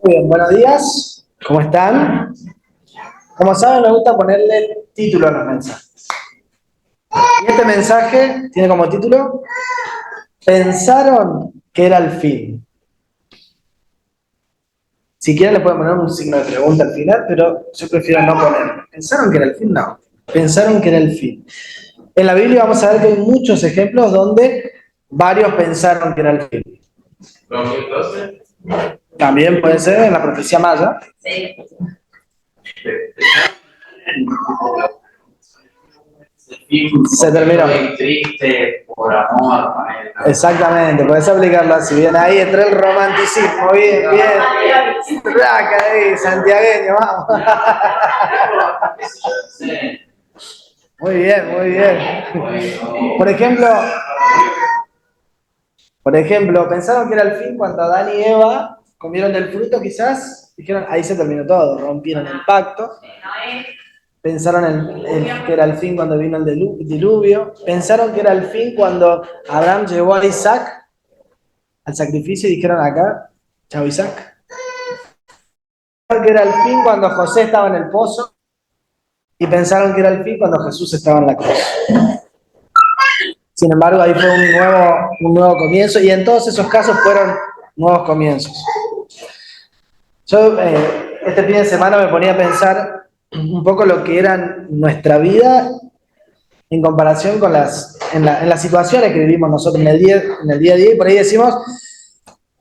Muy bien, buenos días. ¿Cómo están? Como saben, me gusta ponerle título a los mensajes. Y este mensaje tiene como título: Pensaron que era el fin. Si quieren le pueden poner un signo de pregunta al final, pero yo prefiero no ponerlo. ¿Pensaron que era el fin? No. Pensaron que era el fin. En la Biblia vamos a ver que hay muchos ejemplos donde varios pensaron que era el fin. ¿2012? También puede ser en la profecía maya. Sí. Se terminó. Triste por amor. Exactamente, puedes aplicarlo así. Bien, ahí entró el romanticismo. Bien, bien. Raca ahí, santiagueño, vamos. Muy bien, muy bien. Por ejemplo, pensaron que era el fin cuando Adán y Eva comieron del fruto, quizás. Dijeron, ahí se terminó todo, rompieron el pacto. Pensaron que era el fin cuando vino el diluvio. Pensaron que era el fin cuando Abraham llevó a Isaac al sacrificio y dijeron acá, chao Isaac. Pensaron que era el fin cuando José estaba en el pozo y pensaron que era el fin cuando Jesús estaba en la cruz. Sin embargo, ahí fue un nuevo comienzo y en todos esos casos fueron nuevos comienzos. Yo este fin de semana me ponía a pensar un poco lo que era nuestra vida en comparación con en las situaciones que vivimos nosotros en el día a día, y por ahí decimos,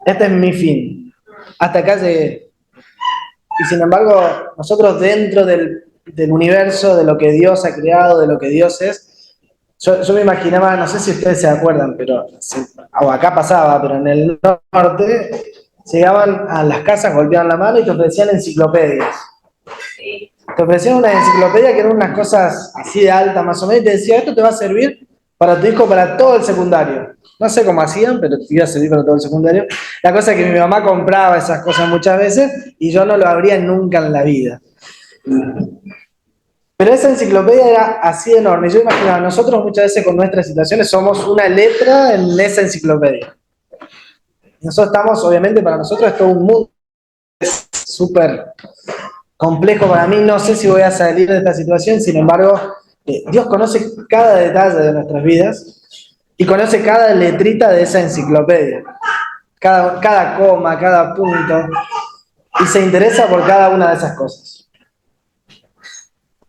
este es mi fin, hasta acá llegué. Y sin embargo, nosotros dentro del universo, de lo que Dios ha creado, de lo que Dios es, yo me imaginaba, no sé si ustedes se acuerdan, pero o acá pasaba, pero en el norte, llegaban a las casas, golpeaban la mano y te ofrecían enciclopedias. Sí. Te ofrecían una enciclopedia que eran unas cosas así de alta más o menos y te decía, esto te va a servir para tu hijo, para todo el secundario. No sé cómo hacían, pero te iba a servir para todo el secundario. La cosa es que mi mamá compraba esas cosas muchas veces y yo no lo abría nunca en la vida. Pero esa enciclopedia era así enorme. Yo imaginaba, nosotros muchas veces con nuestras situaciones somos una letra en esa enciclopedia. Nosotros estamos, obviamente, para nosotros es todo un mundo súper complejo para mí, no sé si voy a salir de esta situación, sin embargo, Dios conoce cada detalle de nuestras vidas y conoce cada letrita de esa enciclopedia, cada coma, cada punto, y se interesa por cada una de esas cosas.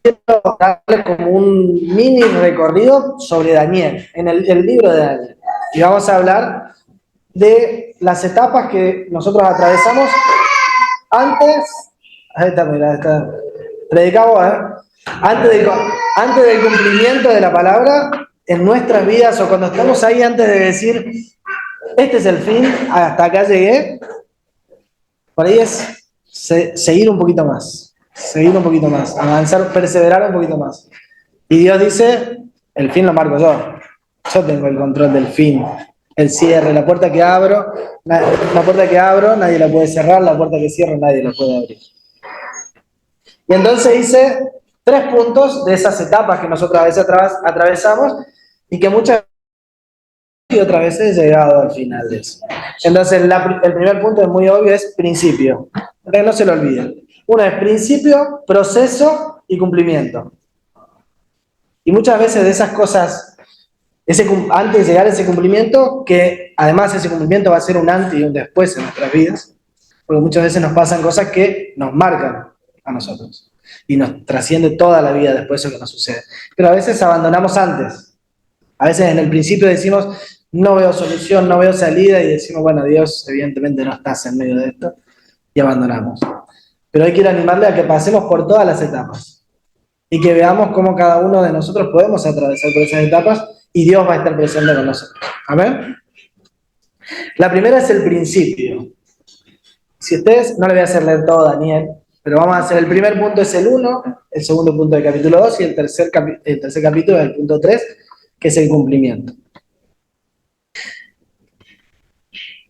Quiero darles como un mini recorrido sobre Daniel, en el libro de Daniel, y vamos a hablar de las etapas que nosotros atravesamos antes. Ahí está, mira, está. Predicamos, antes del cumplimiento de la palabra en nuestras vidas, o cuando estamos ahí antes de decir, este es el fin, hasta acá llegué, por ahí es seguir un poquito más, avanzar, perseverar un poquito más. Y Dios dice, el fin lo marco yo tengo el control del fin, el cierre, la puerta que abro, nadie la puede cerrar, la puerta que cierro nadie la puede abrir. Y entonces hice 3 puntos de esas etapas que nosotros a veces atravesamos y que muchas y otras veces he llegado al final de eso. Entonces el primer punto es muy obvio, es principio. Que no se lo olviden. Uno es principio, proceso y cumplimiento. Y muchas veces de esas cosas, antes de llegar a ese cumplimiento, que además ese cumplimiento va a ser un antes y un después en nuestras vidas, porque muchas veces nos pasan cosas que nos marcan a nosotros y nos trasciende toda la vida después de eso que nos sucede. Pero a veces abandonamos antes. A veces en el principio decimos, no veo solución, no veo salida, y decimos, bueno, Dios evidentemente no estás en medio de esto, y abandonamos. Pero hoy quiero animarle a que pasemos por todas las etapas y que veamos cómo cada uno de nosotros podemos atravesar por esas etapas y Dios va a estar presente con nosotros. ¿Amén? La primera es el principio. Si ustedes, no le voy a hacer leer todo, Daniel, pero vamos a hacer el primer punto es el 1, el segundo punto del capítulo 2 y el tercer capítulo es el punto 3, que es el cumplimiento.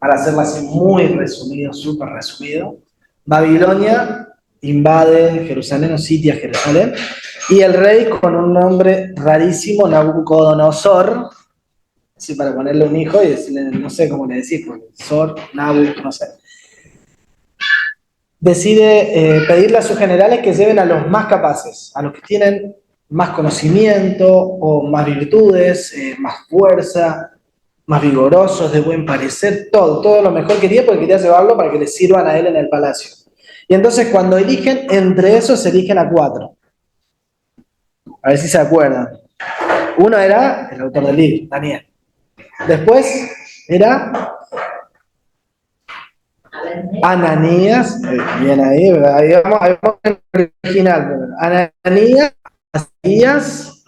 Para hacerlo así muy resumido, súper resumido, Babilonia invade Jerusalén o sitia Jerusalén y el rey con un nombre rarísimo, Nabucodonosor, así para ponerle un hijo y decirle, no sé cómo le decís, Sor, Nabu, no sé. decide pedirle a sus generales que lleven a los más capaces, a los que tienen más conocimiento o más virtudes, más fuerza, más vigorosos, de buen parecer, todo lo mejor quería porque quería llevarlo para que le sirvan a él en el palacio. Y entonces cuando eligen, entre esos se eligen a 4. A ver si se acuerdan. Uno era el autor del libro, Daniel. Después era Ananías, bien ahí, ahí vamos el original. Ananías, Azarías,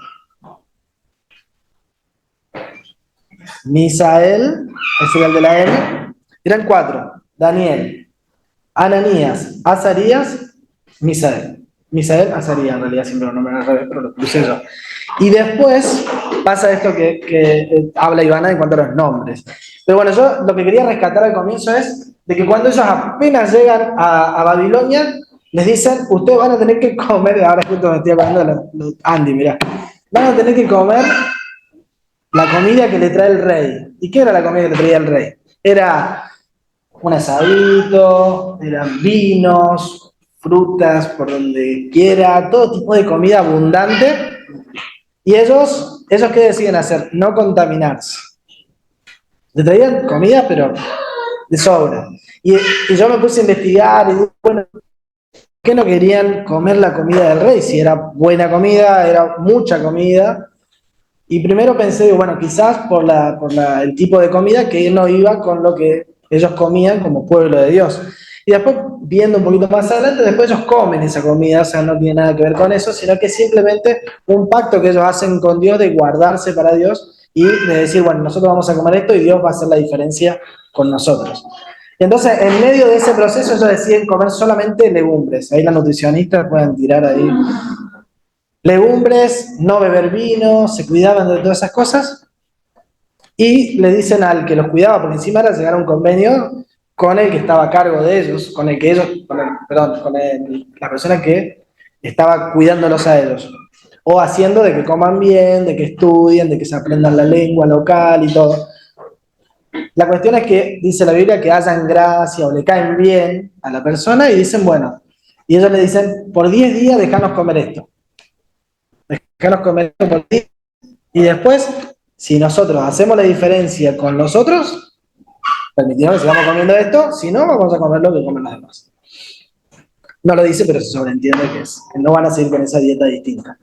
Misael, ese era el de la M. Eran 4. Daniel, Ananías, Azarías, Misael. Misael, Azarías, en realidad siempre lo nombran al revés, pero lo puse yo. Y después pasa esto que habla Ivana en cuanto a los nombres. Pero bueno, yo lo que quería rescatar al comienzo es de que cuando ellos apenas llegan a Babilonia, les dicen, ustedes van a tener que comer, ahora justo me estoy hablando de Andy, mirá, van a tener que comer la comida que le trae el rey. ¿Y qué era la comida que le traía el rey? Era un asadito, eran vinos, frutas por donde quiera, todo tipo de comida abundante. Y ellos ¿qué deciden hacer? No contaminarse. Le traían comida, pero de sobra. Y yo me puse a investigar y dije, bueno, ¿por qué no querían comer la comida del rey? Si era buena comida, era mucha comida. Y primero pensé, bueno, quizás por el tipo de comida que no iba con lo que ellos comían como pueblo de Dios. Y después, viendo un poquito más adelante, después ellos comen esa comida, o sea, no tiene nada que ver con eso, sino que simplemente un pacto que ellos hacen con Dios de guardarse para Dios y de decir, bueno, nosotros vamos a comer esto y Dios va a hacer la diferencia con nosotros. Y entonces, en medio de ese proceso, ellos deciden comer solamente legumbres. Ahí las nutricionistas pueden tirar ahí legumbres, no beber vino, se cuidaban de todas esas cosas y le dicen al que los cuidaba, porque encima era llegar a un convenio con el que estaba a cargo de ellos, con el que ellos, la persona que estaba cuidándolos a ellos, o haciendo de que coman bien, de que estudien, de que se aprendan la lengua local y todo. La cuestión es que dice la Biblia que hagan gracia o le caen bien a la persona y dicen, bueno, y ellos le dicen, por 10 días dejanos comer esto. Dejanos comer esto por 10 días. Y después, si nosotros hacemos la diferencia con los otros, permitimos que sigamos comiendo esto, si no, vamos a comer lo que comen los demás. No lo dice, pero se sobreentiende que no van a seguir con esa dieta distinta.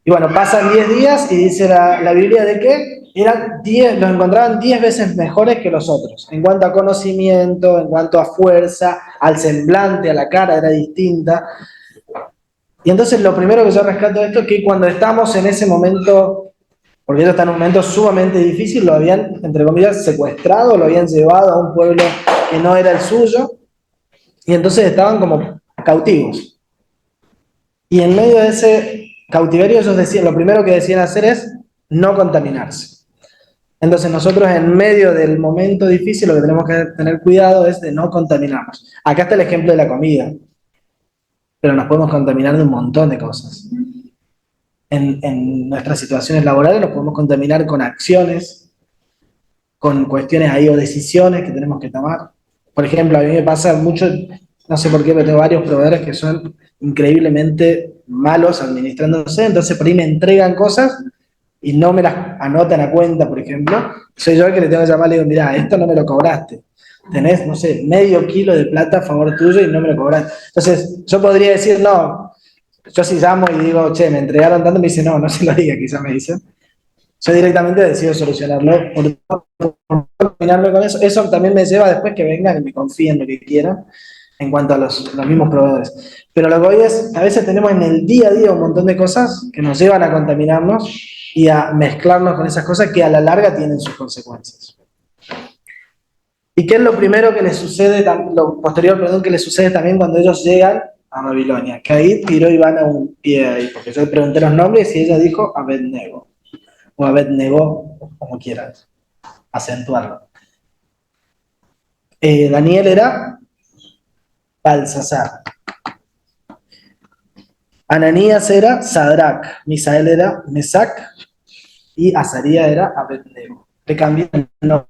Y bueno, pasan 10 días y dice la Biblia de que los encontraban 10 veces mejores que los otros, en cuanto a conocimiento, en cuanto a fuerza, al semblante, a la cara era distinta. Y entonces lo primero que yo rescato de esto es que cuando estamos en ese momento, porque ellos están en un momento sumamente difícil, lo habían, entre comillas, secuestrado, lo habían llevado a un pueblo que no era el suyo, y entonces estaban como cautivos. Y en medio de ese cautiverio ellos decían, lo primero que decían hacer es no contaminarse. Entonces nosotros en medio del momento difícil lo que tenemos que tener cuidado es de no contaminarnos. Acá está el ejemplo de la comida, pero nos podemos contaminar de un montón de cosas. En nuestras situaciones laborales nos podemos contaminar con acciones, con cuestiones ahí o decisiones que tenemos que tomar. Por ejemplo, a mí me pasa mucho, no sé por qué, pero tengo varios proveedores que son increíblemente malos administrándose, entonces por ahí me entregan cosas y no me las anotan a cuenta, por ejemplo. Soy yo el que le tengo que llamar y le digo, mirá, esto no me lo cobraste. Tenés, no sé, medio kilo de plata a favor tuyo y no me lo cobraste. Entonces, yo podría decir, no, yo si llamo y digo, che, me entregaron tanto, me dice, no, no se lo diga, quizás me dicen. Yo directamente decido solucionarlo, por no combinarme con eso. Eso también me lleva después que vengan y me confíen lo que quieran en cuanto a los mismos proveedores. Pero lo que hoy es, a veces tenemos en el día a día un montón de cosas que nos llevan a contaminarnos y a mezclarnos con esas cosas que a la larga tienen sus consecuencias. ¿Y qué es lo primero que les sucede, lo posterior, perdón, que les sucede también cuando ellos llegan a Babilonia? Que ahí tiró Ivana un pie ahí, porque yo le pregunté los nombres y ella dijo Abednego, o Abednego, como quieras acentuarlo. Daniel era Balsasar. Ananías era Sadrach, Misael era Mesac y Azarías era Abednego. Le cambié el nombre.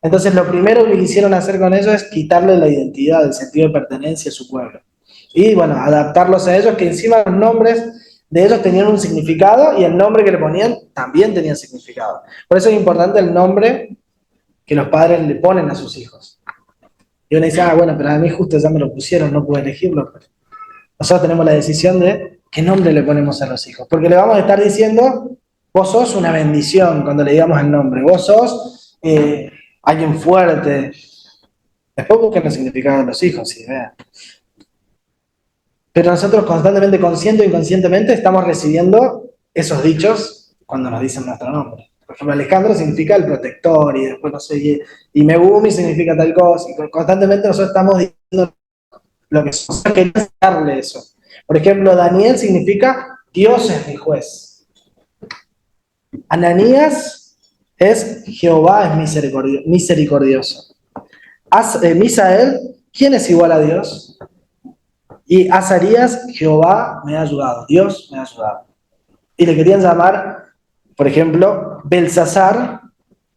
Entonces lo primero que quisieron hacer con ellos es quitarle la identidad, el sentido de pertenencia a su pueblo. Y bueno, adaptarlos a ellos, que encima los nombres de ellos tenían un significado y el nombre que le ponían también tenía significado. Por eso es importante el nombre que los padres le ponen a sus hijos. Y uno dice, bueno, pero a mí justo ya me lo pusieron, no puedo elegirlo. Nosotros tenemos la decisión de qué nombre le ponemos a los hijos. Porque le vamos a estar diciendo, vos sos una bendición cuando le digamos el nombre. Vos sos alguien fuerte. Después busquen el significado de los hijos, sí, vean. Pero nosotros constantemente, consciente o inconscientemente, estamos recibiendo esos dichos cuando nos dicen nuestro nombre. Por ejemplo, Alejandro significa el protector, y después, no sé, y Megumi significa tal cosa. Y constantemente nosotros estamos diciendo lo que somos, queremos darle eso. Por ejemplo, Daniel significa Dios es mi juez. Ananías es Jehová es misericordioso. Misael, ¿quién es igual a Dios? Y Azarías, Jehová me ha ayudado, Dios me ha ayudado. Y le querían llamar, por ejemplo, Belsasar,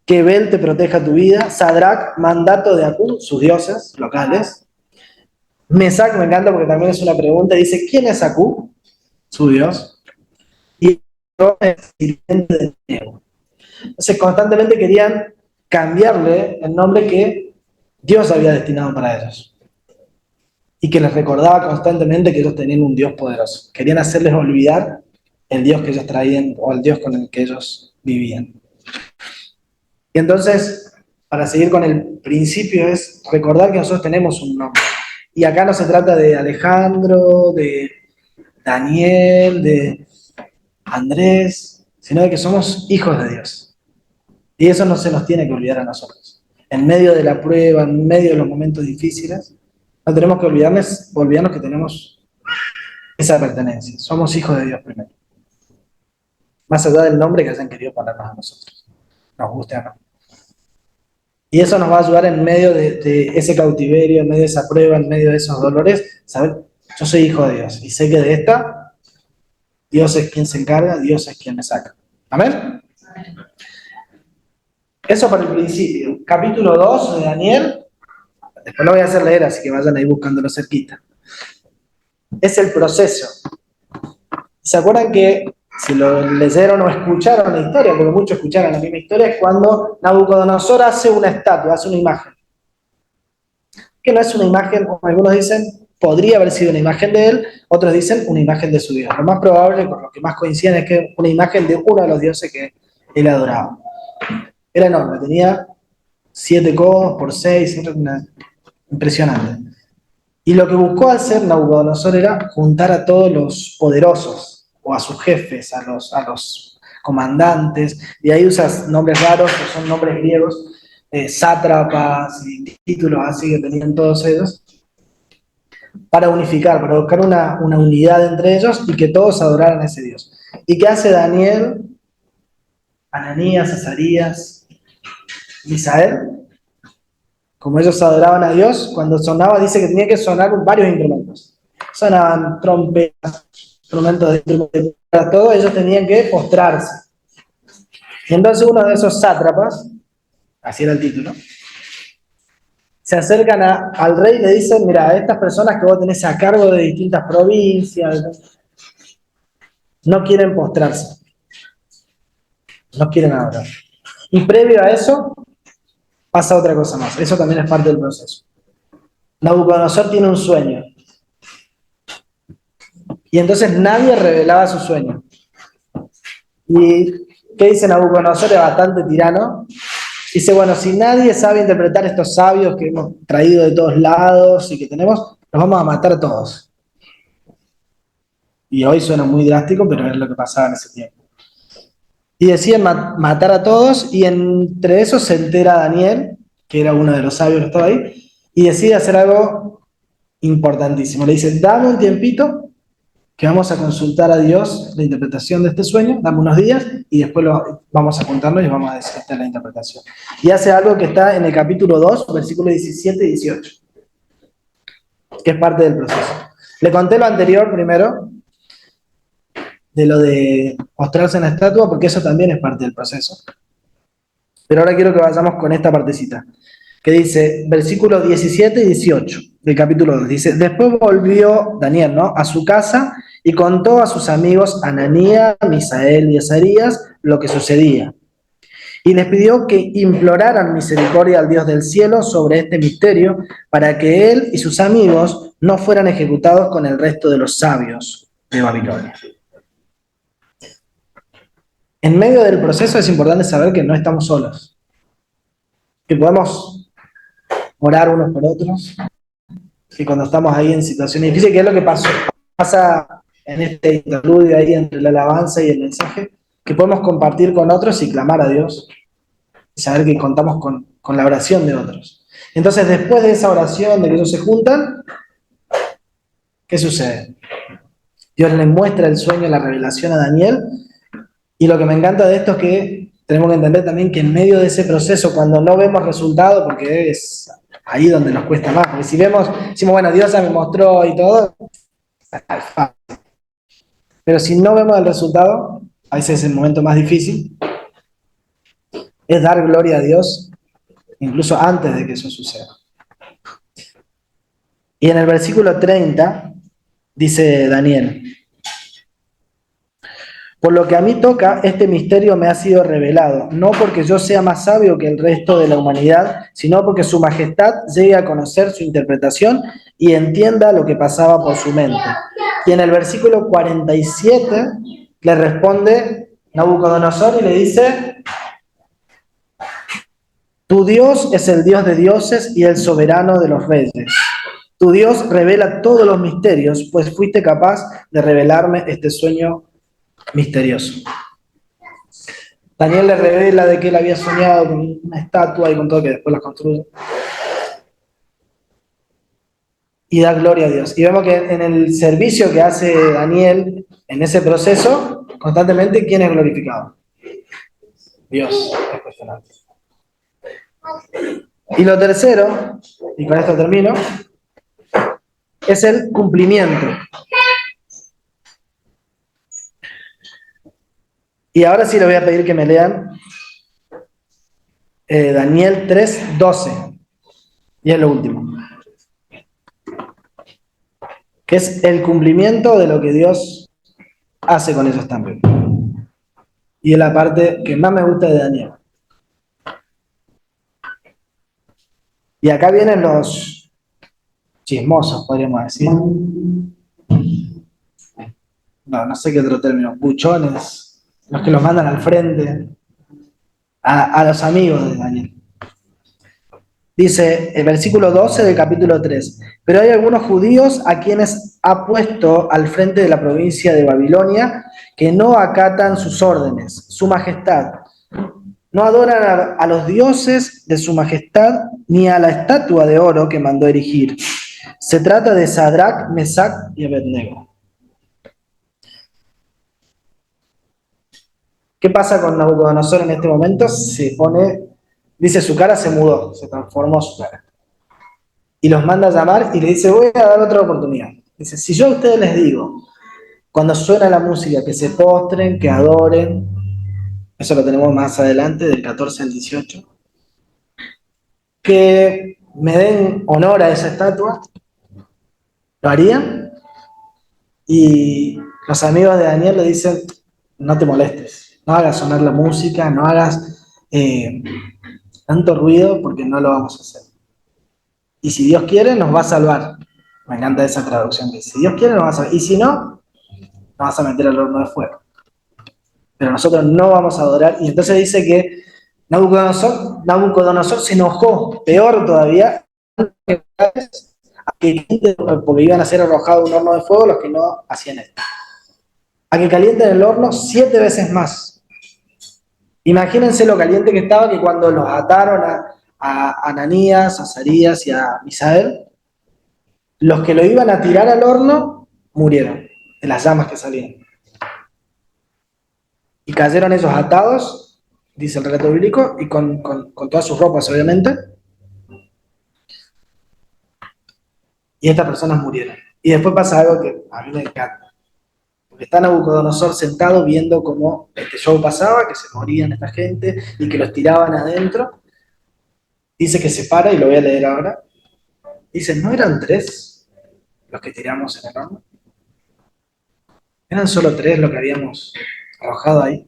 que Bel te proteja tu vida. Sadrach, mandato de Acú, sus dioses locales. Mesac, me encanta porque también es una pregunta, dice, ¿quién es Acú? Su dios. Y es sirviente de Dios. Entonces constantemente querían cambiarle el nombre que Dios había destinado para ellos. Y que les recordaba constantemente que ellos tenían un Dios poderoso. Querían hacerles olvidar el Dios que ellos traían o el Dios con el que ellos vivían. Y entonces, para seguir con el principio, es recordar que nosotros tenemos un nombre. Y acá no se trata de Alejandro, de Daniel, de Andrés, sino de que somos hijos de Dios. Y eso no se nos tiene que olvidar a nosotros. En medio de la prueba, en medio de los momentos difíciles, no tenemos que olvidarnos que tenemos esa pertenencia. Somos hijos de Dios primero. Más allá del nombre que hayan querido ponernos a nosotros. Nos guste o no. Y eso nos va a ayudar en medio de ese cautiverio, en medio de esa prueba, en medio de esos dolores, saber, yo soy hijo de Dios. Y sé que de esta, Dios es quien se encarga, Dios es quien me saca. ¿Amén? Eso para el principio. Capítulo 2 de Daniel. Después lo voy a hacer leer, así que vayan ahí buscándolo cerquita. Es el proceso. ¿Se acuerdan que si lo leyeron o escucharon la historia, porque muchos escucharon la misma historia, es cuando Nabucodonosor hace una estatua, hace una imagen? Que no es una imagen, como algunos dicen, podría haber sido una imagen de él, otros dicen una imagen de su Dios. Lo más probable, con lo que más coinciden, es que es una imagen de uno de los dioses que él adoraba. Era enorme, tenía 7 codos por 6, impresionante. Y lo que buscó hacer Nabucodonosor era juntar a todos los poderosos, o a sus jefes, a los comandantes, y ahí usas nombres raros, que son nombres griegos, sátrapas y títulos así que tenían todos ellos, para unificar, para buscar una unidad entre ellos y que todos adoraran a ese Dios. ¿Y qué hace Daniel, Ananías, Azarías, Misael? Como ellos adoraban a Dios, cuando sonaba, dice que tenía que sonar varios instrumentos. Sonaban trompetas, instrumentos de todo, ellos tenían que postrarse. Y entonces uno de esos sátrapas, así era el título, se acercan al rey y le dicen, mira, a estas personas que vos tenés a cargo de distintas provincias, no quieren postrarse, no quieren adorar. Y previo a eso, pasa otra cosa más, eso también es parte del proceso. Nabucodonosor tiene un sueño. Y entonces nadie revelaba su sueño. ¿Y qué dice Nabucodonosor? Es bastante tirano. Dice, bueno, si nadie sabe interpretar estos sabios que hemos traído de todos lados y que tenemos, los vamos a matar a todos. Y hoy suena muy drástico, pero es lo que pasaba en ese tiempo. Y deciden matar a todos, y entre esos se entera Daniel, que era uno de los sabios que estaba ahí, y decide hacer algo importantísimo. Le dice, dame un tiempito, que vamos a consultar a Dios la interpretación de este sueño, dame unos días, y después vamos a juntarnos y vamos a decir esta es la interpretación. Y hace algo que está en el capítulo 2, versículos 17 y 18, que es parte del proceso. Le conté lo anterior primero, de lo de postrarse en la estatua, porque eso también es parte del proceso. Pero ahora quiero que vayamos con esta partecita, que dice, versículos 17 y 18 del capítulo 2. Dice, después volvió Daniel, ¿no?, a su casa y contó a sus amigos Ananías, Misael y Azarías lo que sucedía. Y les pidió que imploraran misericordia al Dios del cielo sobre este misterio para que él y sus amigos no fueran ejecutados con el resto de los sabios de Babilonia. En medio del proceso es importante saber que no estamos solos, que podemos orar unos por otros, que cuando estamos ahí en situaciones difíciles, que es lo que pasa en este interludio ahí entre la alabanza y el mensaje, que podemos compartir con otros y clamar a Dios y saber que contamos con la oración de otros. Entonces, después de esa oración, de que ellos se juntan, ¿qué sucede? Dios le muestra el sueño, la revelación a Daniel, y lo que me encanta de esto es que tenemos que entender también que en medio de ese proceso, cuando no vemos resultado, porque es ahí donde nos cuesta más, porque si vemos, decimos, bueno, Dios ya me mostró y todo, pero si no vemos el resultado, a veces es el momento más difícil, es dar gloria a Dios, incluso antes de que eso suceda. Y en el versículo 30 dice Daniel, por lo que a mí toca, este misterio me ha sido revelado, no porque yo sea más sabio que el resto de la humanidad, sino porque su majestad llegue a conocer su interpretación y entienda lo que pasaba por su mente. Y en el versículo 47 le responde Nabucodonosor y le dice, tu Dios es el Dios de dioses y el soberano de los reyes. Tu Dios revela todos los misterios, pues fuiste capaz de revelarme este sueño misterioso. Daniel le revela de que él había soñado con una estatua y con todo, que después la construye. Y da gloria a Dios. Y vemos que en el servicio que hace Daniel, en ese proceso, constantemente, ¿quién es glorificado? Dios. Es cuestionante. Y lo tercero, y con esto termino, es el cumplimiento. Y ahora sí le voy a pedir que me lean Daniel 3:12. Y es lo último. Que es el cumplimiento de lo que Dios hace con esos también. Y es la parte que más me gusta de Daniel. Y acá vienen los chismosos, podríamos decir. No sé qué otro término. Buchones. Los que los mandan al frente. A los amigos de Daniel. Dice el versículo 12 del capítulo 3. Pero hay algunos judíos a quienes ha puesto al frente de la provincia de Babilonia que no acatan sus órdenes, su majestad. No adoran a los dioses de su majestad ni a la estatua de oro que mandó erigir. Se trata de Sadrach, Mesach y Abednego. ¿Qué pasa con Nabucodonosor en este momento? Se pone, dice, su cara se mudó, se transformó su cara. Y los manda a llamar y le dice, voy a dar otra oportunidad. Dice, si yo a ustedes les digo, cuando suena la música, que se postren, que adoren, eso lo tenemos más adelante, del 14 al 18, que me den honor a esa estatua, ¿lo harían? Y los amigos de Daniel le dicen, no te molestes, no hagas sonar la música, no hagas tanto ruido porque no lo vamos a hacer. Y si Dios quiere, nos va a salvar. Me encanta esa traducción, que si Dios quiere, nos va a salvar. Y si no, nos vas a meter al horno de fuego. Pero nosotros no vamos a adorar. Y entonces dice que Nabucodonosor se enojó, peor todavía, porque iban a ser arrojados un horno de fuego los que no hacían esto. A que calienten el horno 7 veces más. Imagínense lo caliente que estaba, que cuando los ataron a Ananías, a Azarías y a Misael, los que lo iban a tirar al horno murieron de las llamas que salían. Y cayeron esos atados, dice el relato bíblico, y con todas sus ropas, obviamente. Y estas personas murieron. Y después pasa algo que a mí me encanta. Porque está Nabucodonosor sentado viendo cómo este show pasaba, que se morían esta gente y que los tiraban adentro. Dice que se para, y lo voy a leer ahora. Dice, ¿no eran 3 los que tiramos en el horno? ¿Eran solo 3 los que habíamos arrojado ahí?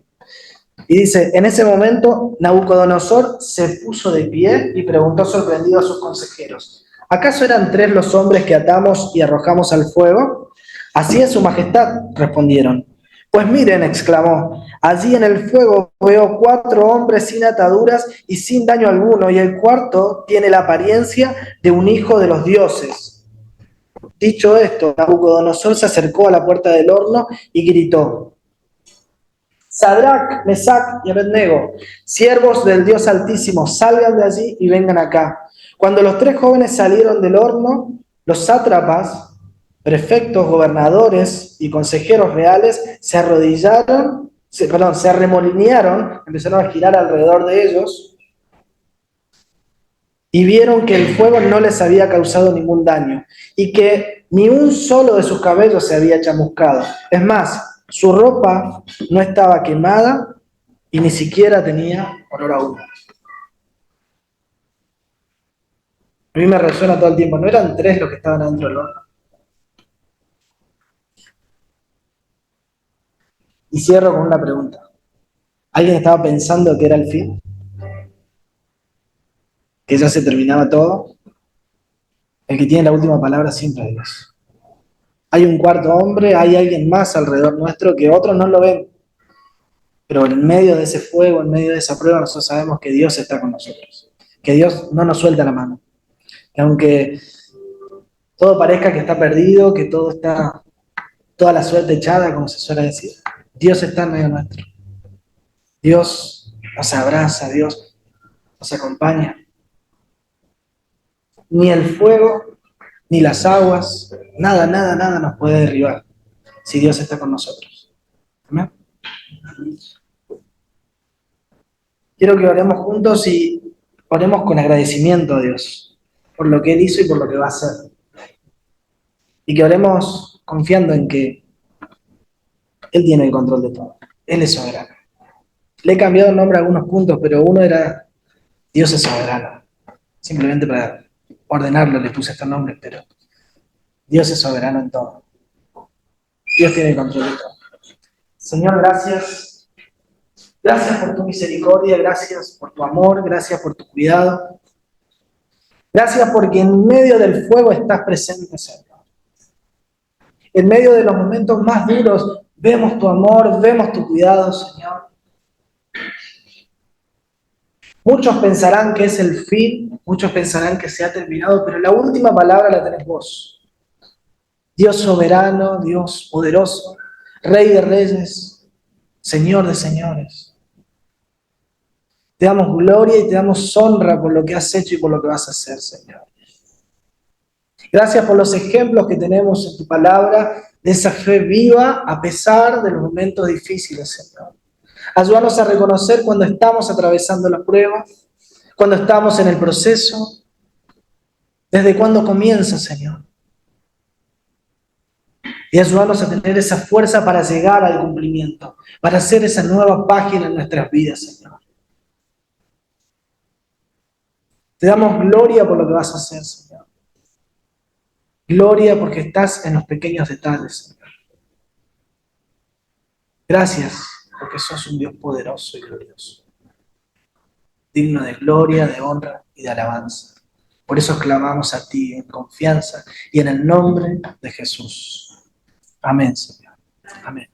Y dice, en ese momento Nabucodonosor se puso de pie y preguntó sorprendido a sus consejeros, ¿acaso eran 3 los hombres que atamos y arrojamos al fuego? Así es, su majestad, respondieron. Pues miren, exclamó, allí en el fuego veo 4 hombres sin ataduras y sin daño alguno, y el cuarto tiene la apariencia de un hijo de los dioses. Dicho esto, Nabucodonosor se acercó a la puerta del horno y gritó, Sadrac, Mesac y Abednego, siervos del Dios Altísimo, salgan de allí y vengan acá. Cuando los 3 jóvenes salieron del horno, los sátrapas, prefectos, gobernadores y consejeros reales se arremolinearon, empezaron a girar alrededor de ellos y vieron que el fuego no les había causado ningún daño y que ni un solo de sus cabellos se había chamuscado. Es más, su ropa no estaba quemada y ni siquiera tenía olor a humo. A mí me resuena todo el tiempo, ¿no eran 3 los que estaban adentro del horno? Y cierro con una pregunta. ¿Alguien estaba pensando que era el fin? ¿Que ya se terminaba todo? El que tiene la última palabra siempre es Dios. Hay un cuarto hombre, hay alguien más alrededor nuestro que otros no lo ven. Pero en medio de ese fuego, en medio de esa prueba, nosotros sabemos que Dios está con nosotros. Que Dios no nos suelta la mano. Que aunque todo parezca que está perdido, que todo está, toda la suerte echada, como se suele decir, Dios está en medio nuestro. Dios nos abraza, Dios nos acompaña. Ni el fuego, ni las aguas, nada, nada, nada nos puede derribar si Dios está con nosotros. ¿Amén? Quiero que oremos juntos y oremos con agradecimiento a Dios por lo que Él hizo y por lo que va a hacer. Y que oremos confiando en que Él tiene el control de todo. Él es soberano. Le he cambiado el nombre a algunos puntos, pero uno era Dios es soberano. Simplemente para ordenarlo le puse este nombre, pero Dios es soberano en todo. Dios tiene el control de todo. Señor, gracias. Gracias por tu misericordia, gracias por tu amor, gracias por tu cuidado. Gracias porque en medio del fuego estás presente, Señor. En medio de los momentos más duros vemos tu amor, vemos tu cuidado, Señor. Muchos pensarán que es el fin, muchos pensarán que se ha terminado, pero la última palabra la tenés vos. Dios soberano, Dios poderoso, Rey de reyes, Señor de señores. Te damos gloria y te damos honra por lo que has hecho y por lo que vas a hacer, Señor. Gracias por los ejemplos que tenemos en tu palabra de esa fe viva a pesar de los momentos difíciles, Señor. Ayúdanos a reconocer cuando estamos atravesando la prueba, cuando estamos en el proceso, desde cuándo comienza, Señor. Y ayúdanos a tener esa fuerza para llegar al cumplimiento, para hacer esa nueva página en nuestras vidas, Señor. Te damos gloria por lo que vas a hacer, Señor. Gloria porque estás en los pequeños detalles, Señor. Gracias porque sos un Dios poderoso y glorioso, digno de gloria, de honra y de alabanza. Por eso clamamos a ti en confianza y en el nombre de Jesús. Amén, Señor. Amén.